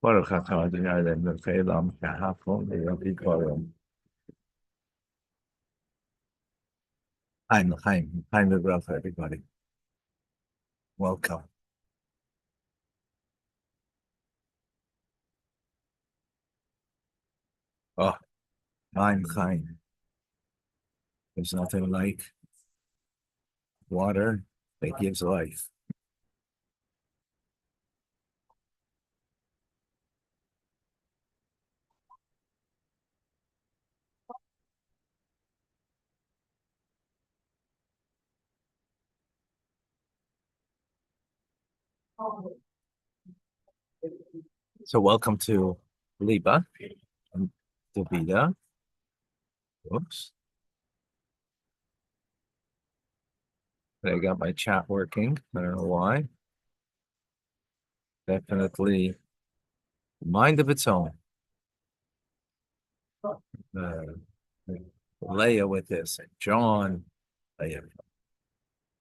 Baruch atah Adonai Eloheinu melech haolam v'ha'afon v'yavi korom. Hi, Libracha, everybody. Welcome. Oh, I'm Chaim. There's nothing like water that gives life. So welcome to Liba and Davida. Whoops. I got my chat working. I don't know why. Definitely mind of its own. Uh, Leah with this. John, Leah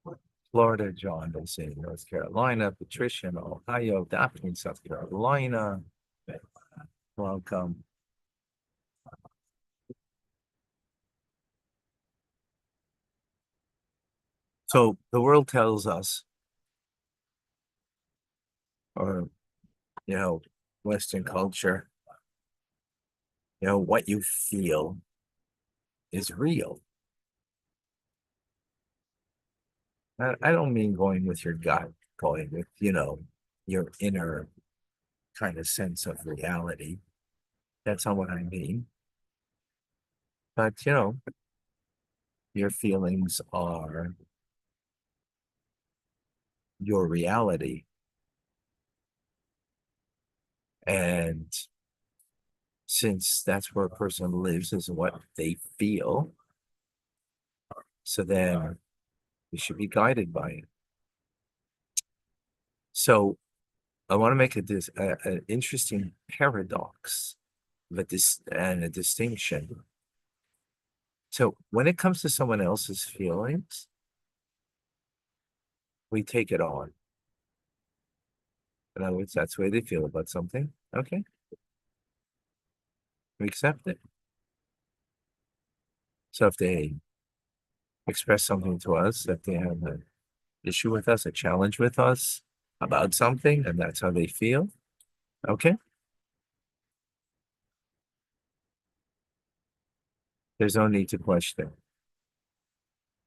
from Florida, John is in North Carolina, Patricia in Ohio, Daphne in South Carolina. Welcome. So the world tells us, or you know, Western culture, what you feel is real. I don't mean going with your gut, going with, your inner kind of sense of reality. That's not what I mean. But, your feelings are your reality. And since that's where a person lives, is what they feel. So then we should be guided by it. So I want to make an interesting paradox, but this and a distinction. So when it comes to someone else's feelings, we take it on. In other words, that's the way they feel about something. Okay, we accept it. So if they express something to us, that they have an issue with us, a challenge with us about something, and that's how they feel, okay, there's no need to question.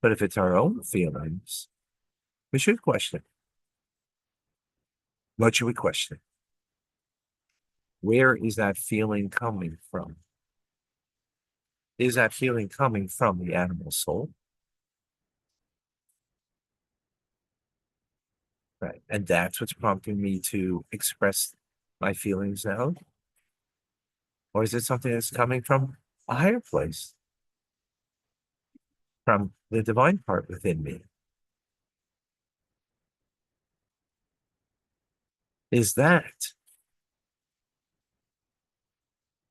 But if it's our own feelings, we should question. What should we question? Where is that feeling coming from? Is that feeling coming from the animal soul? Right. And that's what's prompting me to express my feelings out? Or is it something that's coming from a higher place, from the divine part within me? Is that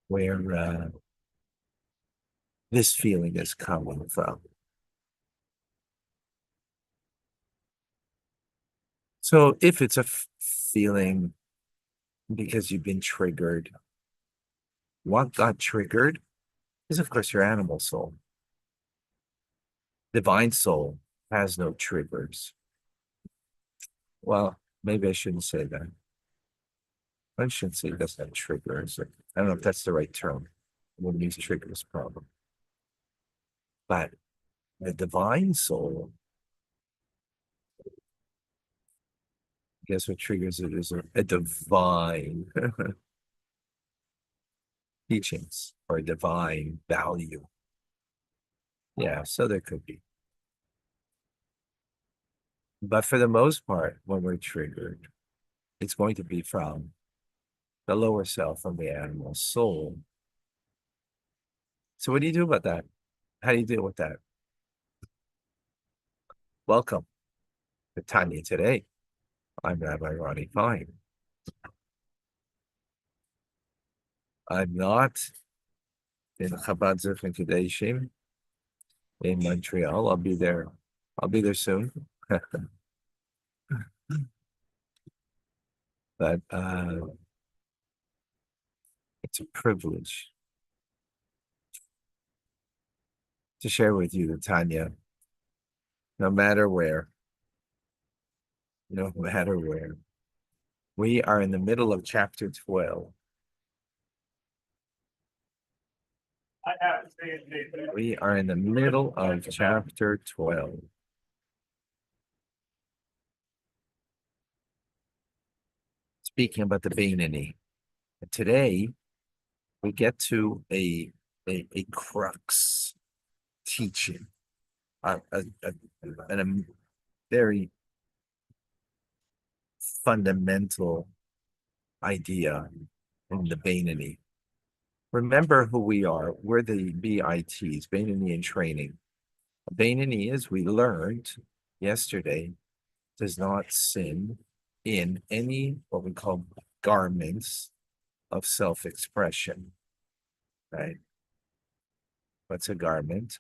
where this feeling is coming from? So if it's a feeling because you've been triggered, what got triggered is, of course, your animal soul. Divine soul has no triggers. Well, maybe I shouldn't say that. I shouldn't say it doesn't have triggers. I don't know if that's the right term. Wouldn't use triggers problem. But the divine soul, guess what triggers it is a divine teachings or a divine value. Yeah, so there could be. But for the most part, when we're triggered, it's going to be from the lower self, from the animal soul. So what do you do about that? How do you deal with that? Welcome to Tanya Today. I'm Rabbi Ronnie Fine. I'm not in Chabad Zirchin Kadeshim in Montreal. I'll be there. I'll be there soon. But it's a privilege to share with you, Tanya, no matter where, no matter where. We are in the middle of chapter 12. We are in the middle of chapter 12. Speaking about the Beinoni. Today, we get to a crux teaching, a very fundamental idea in the Beinoni. Remember who we are. We're the BITs, Beinoni in training. Beinoni, as we learned yesterday, does not sin in any what we call garments of self-expression, right? What's a garment?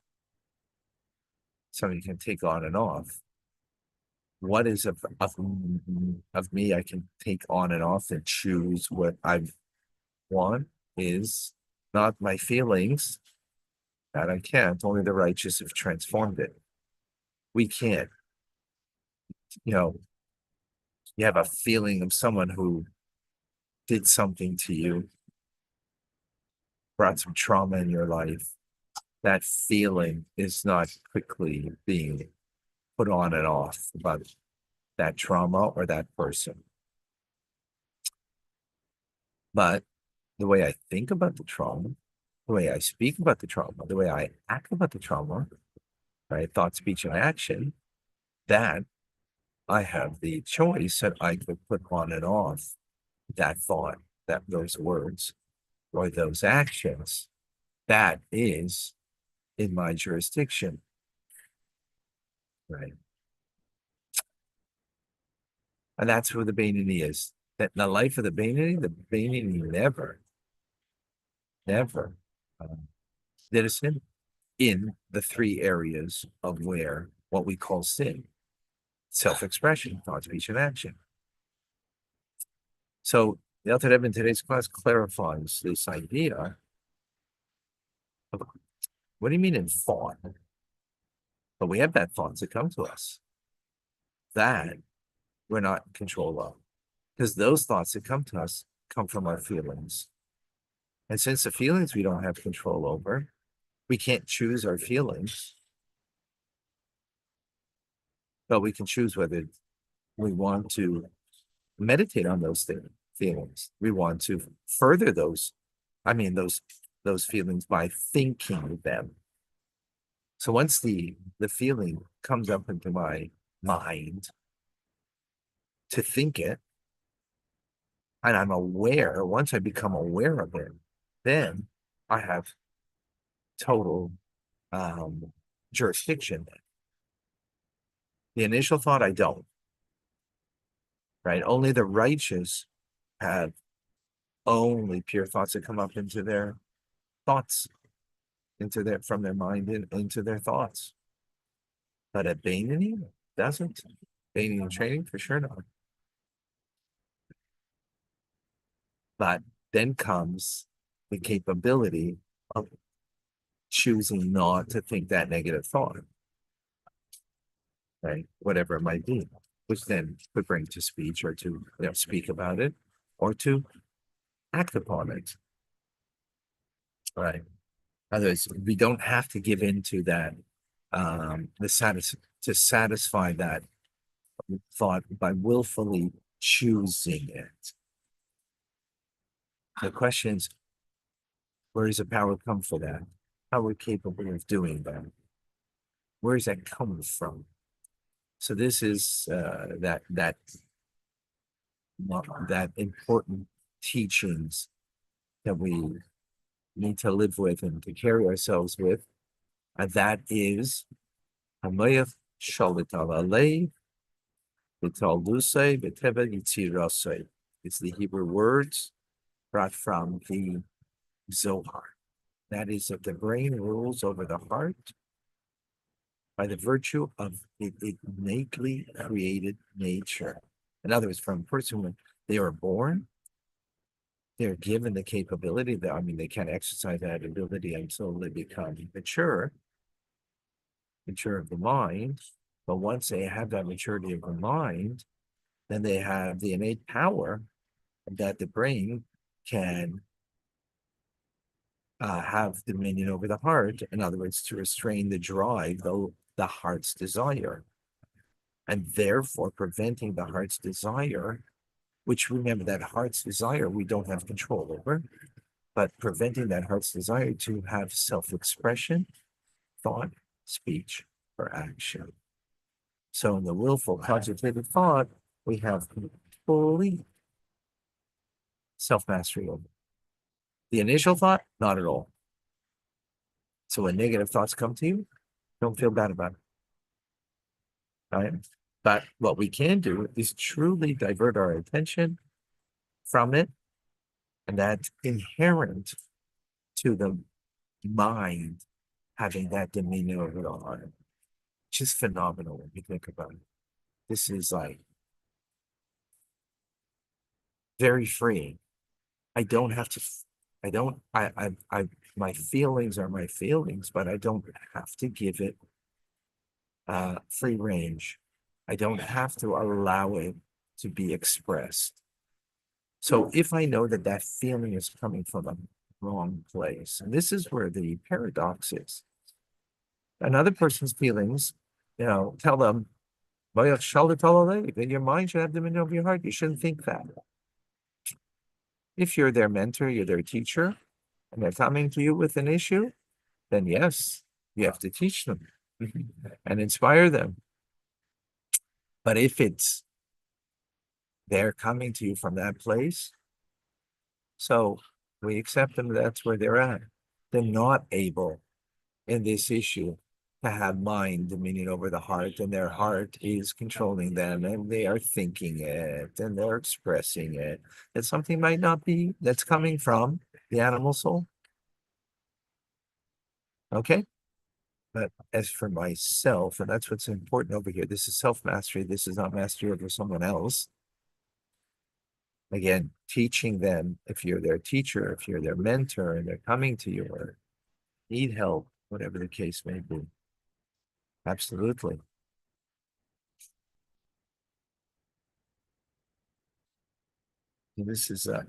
Something you can take on and off. What is of me I can take on and off and choose what I want is not my feelings. That I can't. Only the righteous have transformed it. We can't. You have a feeling of someone who did something to you, brought some trauma in your life. That feeling is not quickly being put on and off about that trauma or that person. But the way I think about the trauma, the way I speak about the trauma, the way I act about the trauma, right? Thought, speech, and action, that I have the choice that I could put on and off that thought, those words, or those actions. That is in my jurisdiction, right? And that's who the Beinoni is. That in the life of the Beinoni never did a sin in the three areas of where what we call sin: self-expression, thought, speech, and action. So the Alter Rebbe in today's class clarifies this idea of what do you mean in thought? But we have bad thoughts that come to us that we're not in control of, because those thoughts that come to us come from our feelings. And since the feelings we don't have control over, we can't choose our feelings, but we can choose whether we want to meditate on those feelings. We want to further those feelings by thinking them. So once the feeling comes up into my mind to think it, and I'm aware, once I become aware of it, then I have total jurisdiction. The initial thought, I don't, right? Only the righteous have only pure thoughts that come up into their thoughts, from their mind into their thoughts. But a Beinoni doesn't. Beinoni training, for sure not. But then comes the capability of choosing not to think that negative thought, right? Whatever it might be, which then could bring to speech or to speak about it or to act upon it, right? Otherwise, we don't have to give in to that, to satisfy that thought by willfully choosing it. The question is, where does the power come for that? How are we capable of doing that? Where does that come from? So this is that important teachings that we need to live with and to carry ourselves with, and that is Hamayach Shalit Alalei V'Tallusei V'Teva Yitzirasei. It's the Hebrew words brought from the Zohar. That is, that the brain rules over the heart by the virtue of its innately created nature. In other words, from a person They are born, they're given the capability that, I mean, they can't exercise that ability until they become mature of the mind. But once they have that maturity of the mind, then they have the innate power that the brain can have dominion over the heart. In other words, to restrain the drive, though the heart's desire, and therefore preventing the heart's desire, which, remember, that heart's desire we don't have control over, but preventing that heart's desire to have self-expression, thought, speech, or action. So in the willful contemplative thought, we have fully self-mastery over the initial thought, not at all. So when negative thoughts come to you, don't feel bad about it. Right? But what we can do is truly divert our attention from it, and that's inherent to the mind having that dominion over the heart, which is phenomenal when you think about it. This is like very freeing. I don't have to, my feelings are my feelings, but I don't have to give it free range. I don't have to allow it to be expressed. So if I know that that feeling is coming from a wrong place, and this is where the paradox is. Another person's feelings, tell them, that your mind should have dominion over your heart. You shouldn't think that. If you're their mentor, you're their teacher, and they're coming to you with an issue, then yes, you have to teach them and inspire them. But if they're coming to you from that place, so we accept them, that's where they're at. They're not able in this issue to have mind dominion over the heart, and their heart is controlling them, and they are thinking it, and they're expressing it. And something might not be that's coming from the animal soul. Okay? But as for myself, and that's what's important over here, this is self-mastery. This is not mastery over someone else. Again, teaching them, if you're their teacher, if you're their mentor, and they're coming to you or need help, whatever the case may be. Absolutely. This is a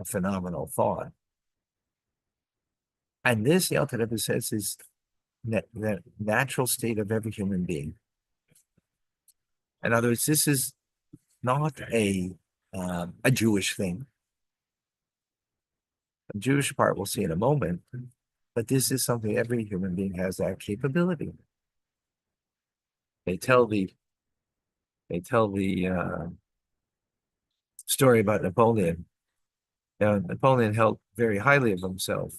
phenomenal thought. And this, the Alter Rebbe says, is the natural state of every human being. In other words, this is not a Jewish thing. The Jewish part we'll see in a moment, but this is something every human being has that capability. They tell the story about Napoleon. Napoleon held very highly of himself,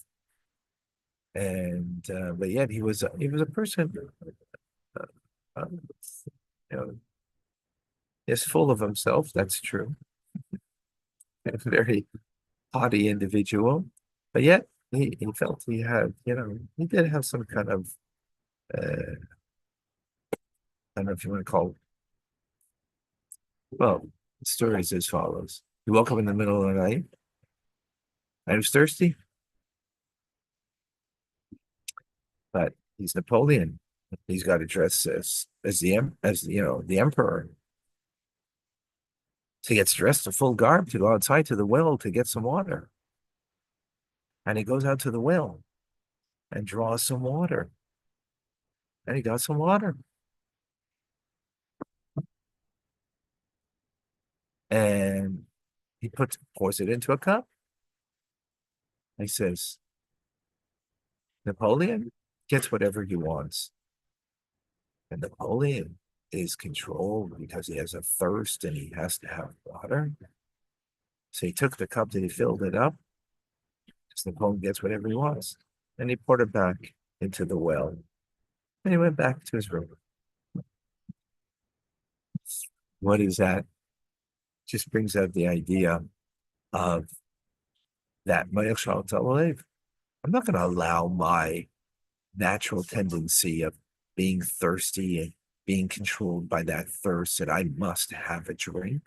and but yet he was a person, uh, you know, is full of himself. That's true. A very haughty individual, but yet he felt he had, he did have some kind of, I don't know if you want to call it, well, the story is as follows. He woke up in the middle of the night. I was thirsty, but he's Napoleon. He's got to dress as the emperor. So he gets dressed in full garb to go outside to the well to get some water. And he goes out to the well and draws some water. And he got some water. And he pours it into a cup. He says, Napoleon gets whatever he wants. And Napoleon is controlled because he has a thirst and he has to have water. So he took the cup and he filled it up. Because Napoleon gets whatever he wants. And he poured it back into the well. And he went back to his room. What is that? Just brings out the idea of that. I'm not going to allow my natural tendency of being thirsty and being controlled by that thirst that I must have a drink.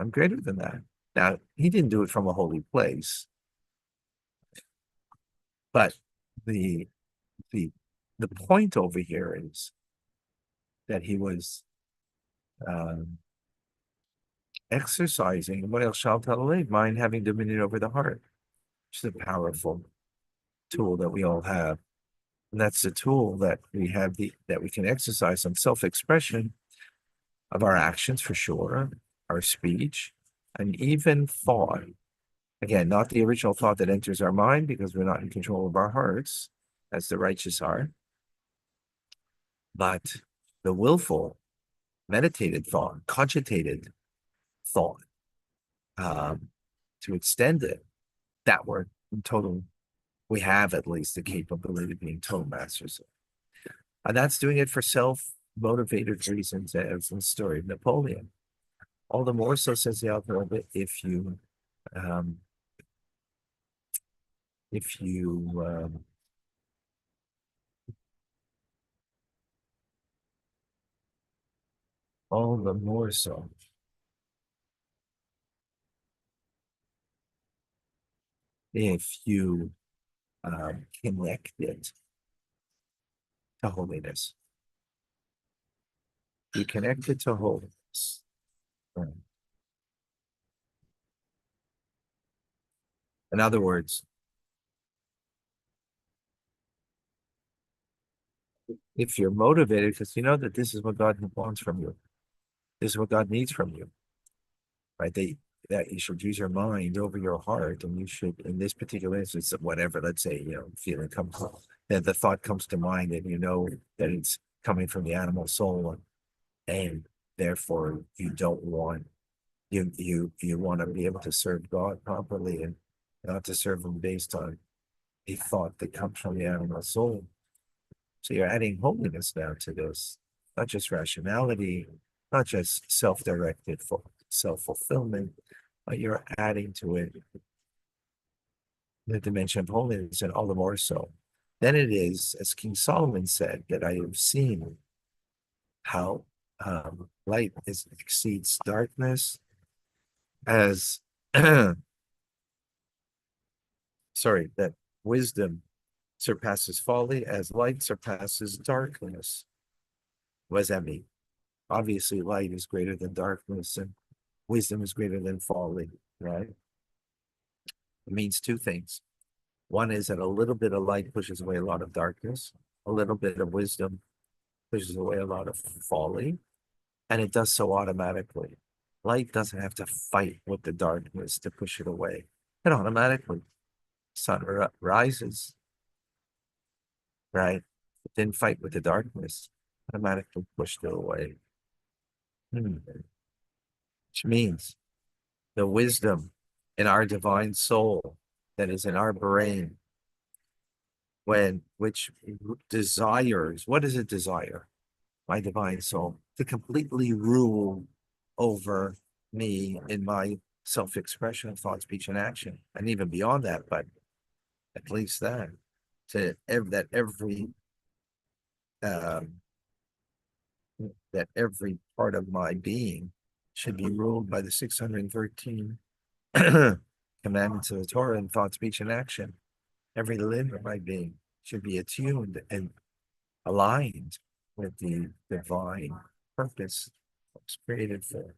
I'm greater than that. Now, he didn't do it from a holy place, but the the the point over here is that he was um, exercising what else shall tell mind having dominion over the heart, which is a powerful tool that we all have. And that's the tool that we have that we can exercise on self-expression of our actions for sure, our speech, and even thought. Again, not the original thought that enters our mind because we're not in control of our hearts, as the righteous are, but the willful, meditated thought, cogitated thought, um, to extend it, that we're in total, we have at least the capability of being total masters of. And that's doing it for self-motivated reasons, as in the story of Napoleon. All the more so, says the author of it, um, if you all the more so if you connect it to holiness. You connect it to holiness. Right. In other words, if you're motivated because you know that this is what God wants from you, this is what God needs from you, right? That you should use your mind over your heart, and you should, in this particular instance, whatever, let's say, feeling comes, that the thought comes to mind, and you know that it's coming from the animal soul, and therefore you want to be able to serve God properly and not to serve Him based on a thought that comes from the animal soul. So you're adding holiness now to this, not just rationality, not just self-directed self-fulfillment, but you're adding to it the dimension of holiness, and all the more so. Then it is, as King Solomon said, that I have seen how light exceeds darkness, as sorry, that wisdom surpasses folly, as light surpasses darkness. What does that mean? Obviously, light is greater than darkness, and wisdom is greater than folly, right? It means two things. One is that a little bit of light pushes away a lot of darkness, a little bit of wisdom pushes away a lot of folly, and it does so automatically. Light doesn't have to fight with the darkness to push it away. It automatically, sun rises, right? It didn't fight with the darkness, automatically pushed it away. Which means the wisdom in our divine soul that is in our brain, which desires, what does it desire? My divine soul to completely rule over me in my self-expression of thought, speech, and action, and even beyond that, but at least that, that um, every part of my being should be ruled by the 613 commandments of the Torah in thought, speech, and action. Every limb of my being should be attuned and aligned with the divine purpose it's created for.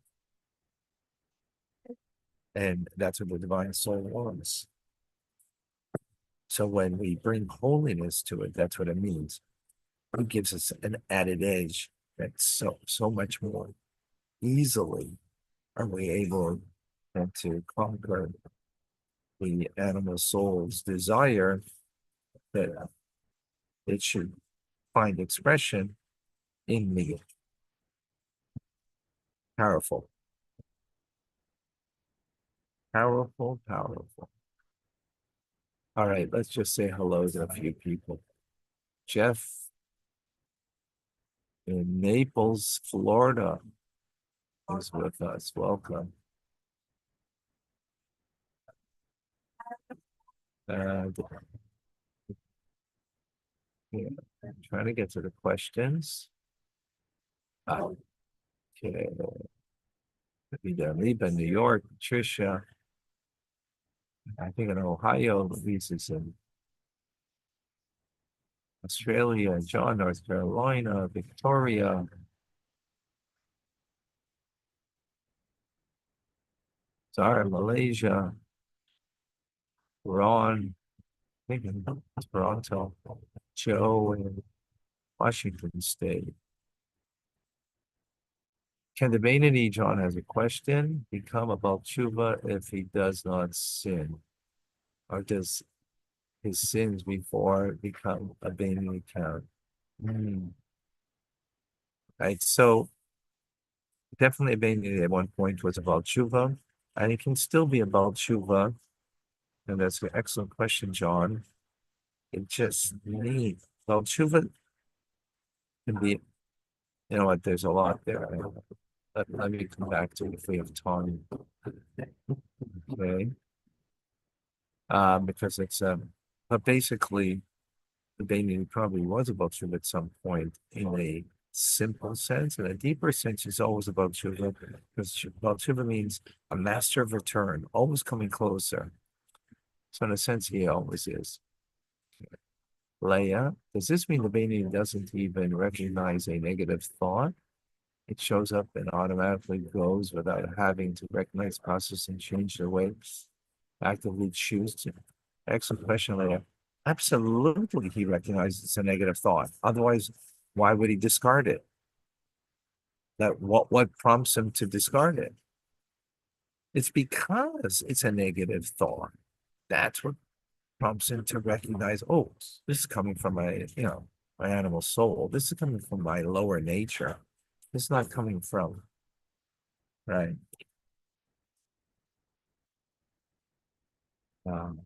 And that's what the divine soul wants. So when we bring holiness to it, that's what it means. It gives us an added edge that's so much more easily are we able to conquer the animal soul's desire that it should find expression in me. Powerful. Powerful, powerful. All right, let's just say hello to a few people. Jeff in Naples, Florida is with us. Welcome. Uh, yeah, I'm trying to get to the questions. Okay. Be there. Liba, New York, Patricia. I think in Ohio, Lisa's in Australia, John, North Carolina, Victoria, Zara, Malaysia, Ron, I think in Toronto, Joe in Washington State. Can the Beinoni, John has a question, become a Baal Tshuva if he does not sin? Or does his sins before become a Beinoni count? Hmm. Right, so definitely a Beinoni at one point was a Baal Tshuva, and it can still be a Baal Tshuva, and that's an excellent question, John. It just needs, Baal Tshuva can be, you know what, there's a lot there. Let me come back to it if we have time. Okay. Because it's but basically the Beinoni probably was about Tshuva at some point in a simple sense. In a deeper sense, it's always about Tshuva, because about Tshuva means a master of return, always coming closer. So in a sense, he always is. Leah, does this mean the Beinoni doesn't even recognize a negative thought? It shows up and automatically goes without having to recognize, process, and change their way, actively choose to. Excellent question, Leah. Absolutely, he recognizes it's a negative thought. Otherwise, why would he discard it? That what prompts him to discard it? It's because it's a negative thought. That's what prompts him to recognize, oh, this is coming from my, my animal soul. This is coming from my lower nature. It's not coming from, right? Um,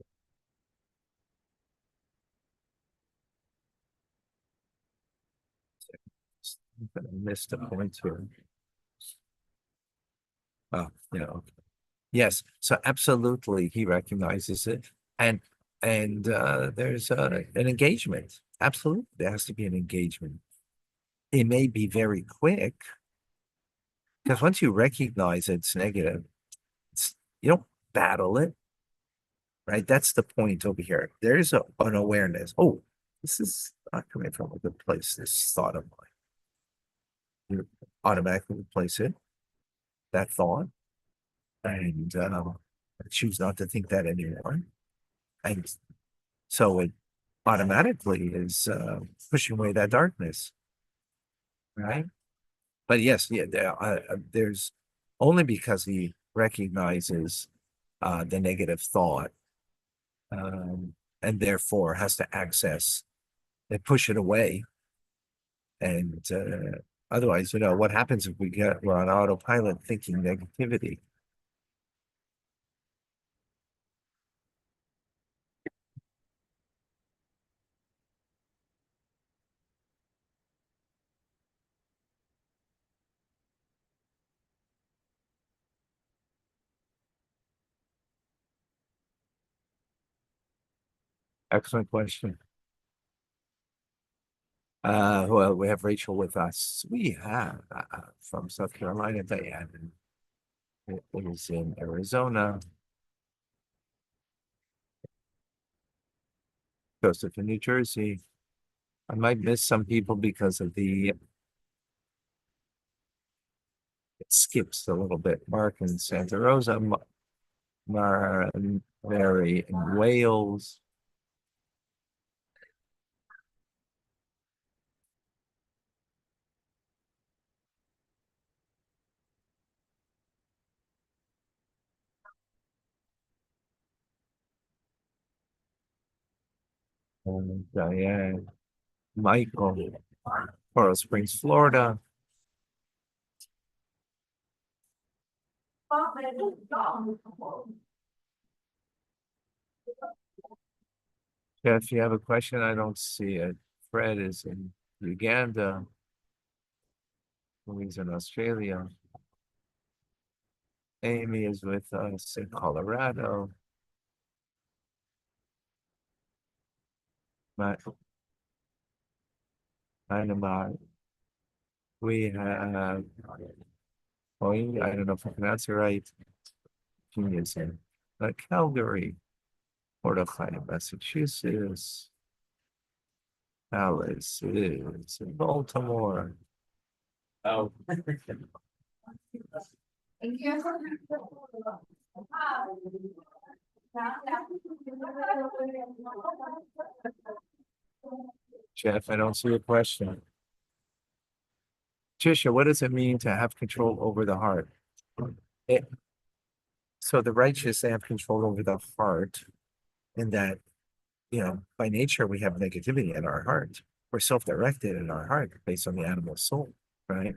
I missed a point here. Oh, yes. So absolutely, he recognizes it, and there's an engagement. Absolutely, there has to be an engagement. It may be very quick because once you recognize it's negative, you don't battle it, right? That's the point over here. There's an awareness. Oh, this is not coming from a good place. This thought of mine. You automatically replace it, that thought, and choose not to think that anymore. And so it automatically is pushing away that darkness, right? But yes, yeah, there's only because he recognizes the negative thought, and therefore has to access and push it away. And otherwise, what happens if we're on autopilot thinking negativity? Excellent question. Well, we have Rachel with us. We have from South Carolina, Diane. It is in Arizona, Joseph in New Jersey. I might miss some people because of it skips a little bit. Mark in Santa Rosa, Mara and Mary in Wales. And Diane, Michael, Coral Springs, Florida. If you have a question, I don't see it. Fred is in Uganda. Louise in Australia. Amy is with us in Colorado. Dynamite. We have I don't know if I pronounce it right. Genius in Calgary, Mordecai, Massachusetts. Alice is in Baltimore. Oh. Jeff, I don't see a question. Tisha, what does it mean to have control over the heart? It, so the righteous, they have control over the heart, in that, by nature, we have negativity in our heart. We're self-directed in our heart based on the animal soul, right?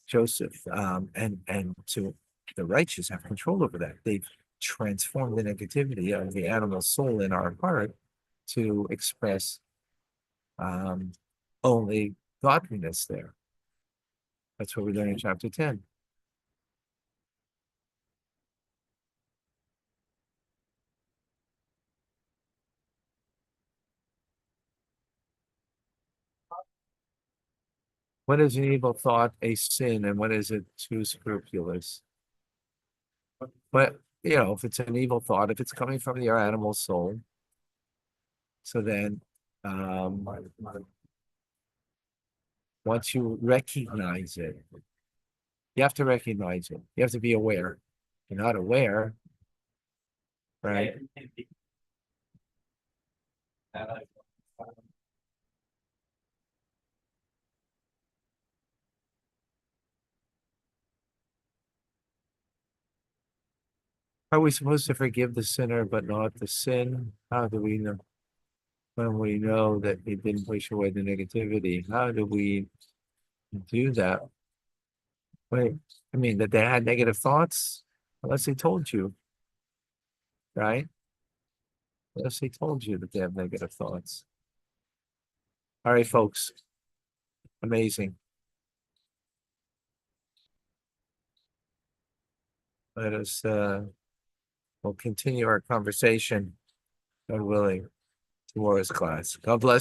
Joseph, and so the righteous have control over that. They've transformed the negativity of the animal soul in our heart to express only godliness there. That's what we learn in chapter 10. When is an evil thought a sin, and when is it too scrupulous? But, if it's an evil thought, if it's coming from your animal soul, so then once you recognize it, you have to recognize it. You have to be aware. If you're not aware, right? Are we supposed to forgive the sinner but not the sin? How do we know? When we know that he didn't push away the negativity, how do we do that? Wait, I mean, that they had negative thoughts? Unless they told you, right? Unless they told you that they have negative thoughts. All right, folks. Amazing. Let us we'll continue our conversation, God willing, tomorrow's class. God bless you.